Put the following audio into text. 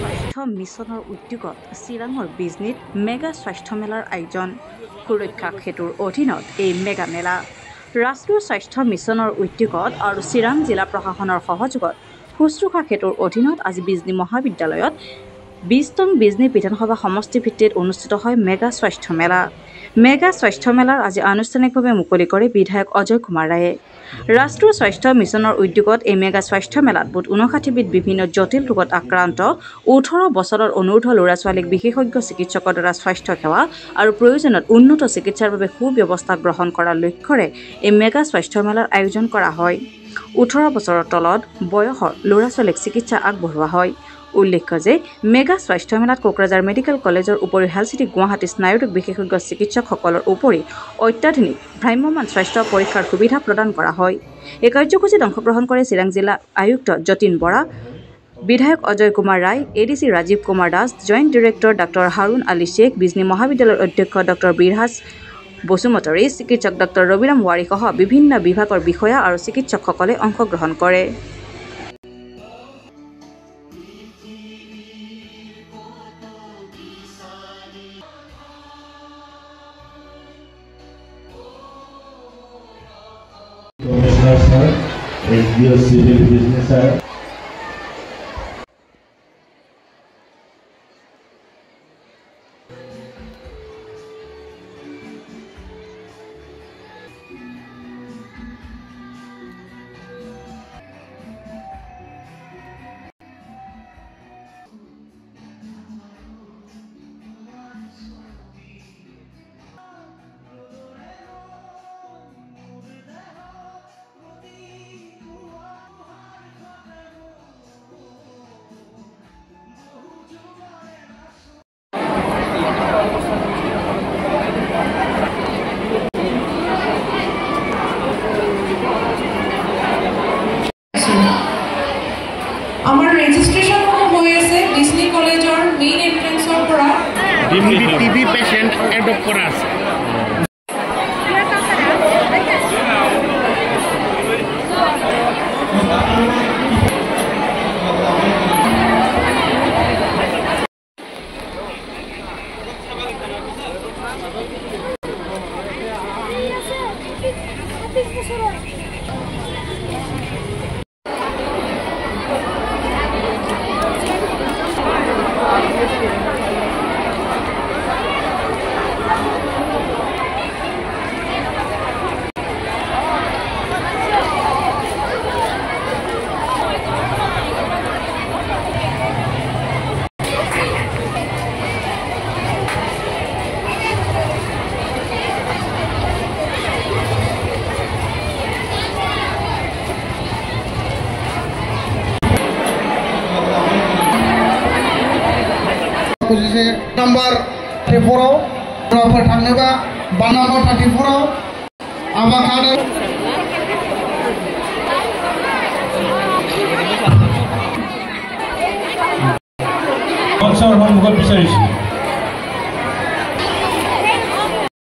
স্বাস্থ্য মিছনৰ উদ্যোগত চিৰাঙৰ বিজনীত মেগা স্বাস্থ্য মেলাৰ আয়োজন সুৰক্ষা সেতুৰ অধীনত এই মেগা মেলা ৰাষ্ট্ৰীয় স্বাস্থ্য মিছনৰ উদ্যোগত আৰু চিৰাং জিলা প্ৰশাসনৰ সহযোগত শুশ্ৰূষা সেতুৰ অধীনত আজি বিজনী মহাবিদ্যালয়ত 20তম বিজনী বিধানসভা সমষ্টি ভিত্তিত অনুষ্ঠিত হয় মেগা স্বাস্থ্য মেলা। মেগা স্বাস্থ্য মেলাৰ আজি আনুষ্ঠানিকভাৱে মুকলি কৰে বিধায়ক অজয় কুমাৰ ৰায়ে। ৰাষ্ট্ৰীয় স্বাস্থ্য মিছনৰ উদ্যোগত এই মেগা স্বাস্থ্য মেলাত মুঠ 59বিধ বিভিন্ন জটিল ৰোগত আক্ৰান্ত 18 বছৰৰ অনুৰ্ধ ল'ৰা ছোৱালীক বিশেষজ্ঞ চিকিৎসকৰ দ্বাৰা স্বাস্থ্য সেৱা আৰু প্ৰয়োজনত উন্নত চিকিৎসাৰ বাবে সুব্যৱস্থা গ্ৰহণ কৰাৰ লক্ষ্যৰে এই মেগা স্বাস্থ্য মেলাৰ আয়োজন কৰা হয়। 18 বছৰৰ তলত বয়সৰ ল'ৰা ছোৱালীক চিকিৎসা আগবঢ়োৱা হয়। উল্লেখ্য যে মেগা স্বাস্থ্য মেলাত কোকৰাঝাৰ মেডিকেল কলেজৰ উপৰি হেলথ চিটি গুৱাহাটী স্নায়ুৰোগ বিশেষজ্ঞ চিকিৎসকসকলৰ উপৰি অত্যাধুনিক ভ্ৰাম্যমাণ স্বাস্থ্য পৰীক্ষাৰ সুবিধা প্ৰদান কৰা হয়। এই কাৰ্যসূচীত অংশগ্ৰহণ কৰে চিৰাং জিলা আয়ুক্ত যতীন বৰা, বিধায়ক Ajay Kumar Roy, ADC Rajib Kumar Das, joint director doctor Harun Ali Sheikh, Bijni মহাবিদ্যালয়ৰ অধ্যক্ষ ডাক্তৰ বিৰহাজ বসুমতাৰী, চিকিৎসক ডাক্তৰ ৰবিৰাম ৱাৰী সহ বিভিন্ন বিভাগৰ বিষয়া আৰু চিকিৎসকসকলে অংশগ্ৰহণ কৰে। Civil business sir. Our registration hoye ase Disney College or main entrance or pora TB patient adopt kora ase number 34 proper थांनोबा number 34 avocado Sponsor সন্মুখত বিচাৰিছো